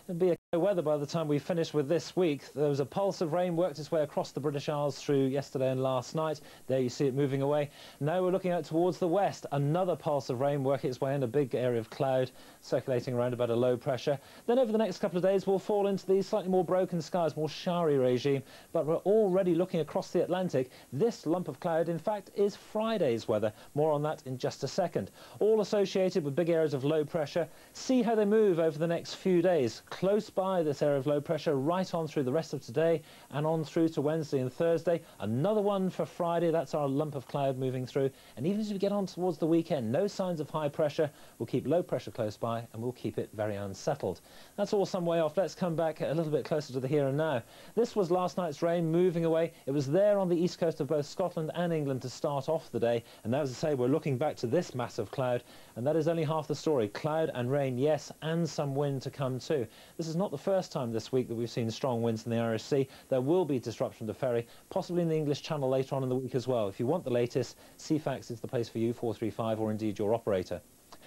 It'll be a weather by the time we finish with this week. There was a pulse of rain worked its way across the British Isles through yesterday and last night. There you see it moving away. Now we're looking out towards the west. Another pulse of rain working its way in, a big area of cloud circulating around about a low pressure. Then over the next couple of days we'll fall into the slightly more broken skies, more showery regime. But we're already looking across the Atlantic. This lump of cloud, in fact, is Friday's weather. More on that in just a second. All associated with big areas of low pressure. See how they move over the next few days. Close by this area of low pressure, right on through the rest of today and on through to Wednesday and Thursday. Another one for Friday. That's our lump of cloud moving through. And even as we get on towards the weekend, no signs of high pressure. We'll keep low pressure close by and we'll keep it very unsettled. That's all some way off. Let's come back a little bit closer to the here and now. This was last night's rain moving away. It was there on the east coast of both Scotland and England to start off the day. And now, as I say, we're looking back to this mass of cloud. And that is only half the story. Cloud and rain, yes, and some wind to come too. This is not the first time this week that we've seen strong winds in the Irish Sea. There will be disruption to ferry, possibly in the English Channel later on in the week as well. If you want the latest, Ceefax is the place for you, 435, or indeed your operator.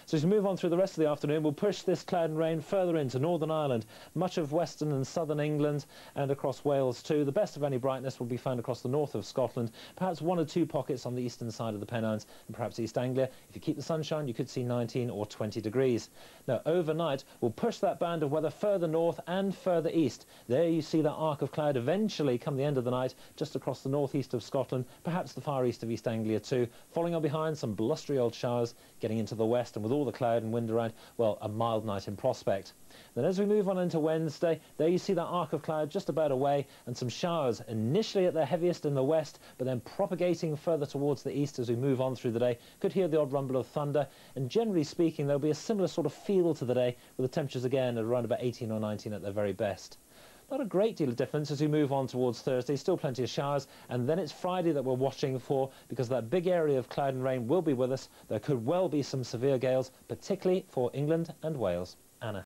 So as we move on through the rest of the afternoon, we'll push this cloud and rain further into Northern Ireland, much of western and southern England, and across Wales too. The best of any brightness will be found across the north of Scotland, perhaps one or two pockets on the eastern side of the Pennines, and perhaps East Anglia. If you keep the sunshine, you could see 19 or 20 degrees. Now, overnight, we'll push that band of weather further north and further east. There you see that arc of cloud eventually come the end of the night, just across the northeast of Scotland, perhaps the far east of East Anglia too, following on behind some blustery old showers getting into the west, and with all the cloud and wind around, well, a mild night in prospect. Then as we move on into Wednesday, there you see that arc of cloud just about away, and some showers initially at their heaviest in the west, but then propagating further towards the east as we move on through the day. Could hear the odd rumble of thunder, and generally speaking there'll be a similar sort of feel to the day, with the temperatures again at around about 18 or 19 at their very best. Not a great deal of difference as we move on towards Thursday. Still plenty of showers, and then it's Friday that we're watching for, because that big area of cloud and rain will be with us. There could well be some severe gales, particularly for England and Wales.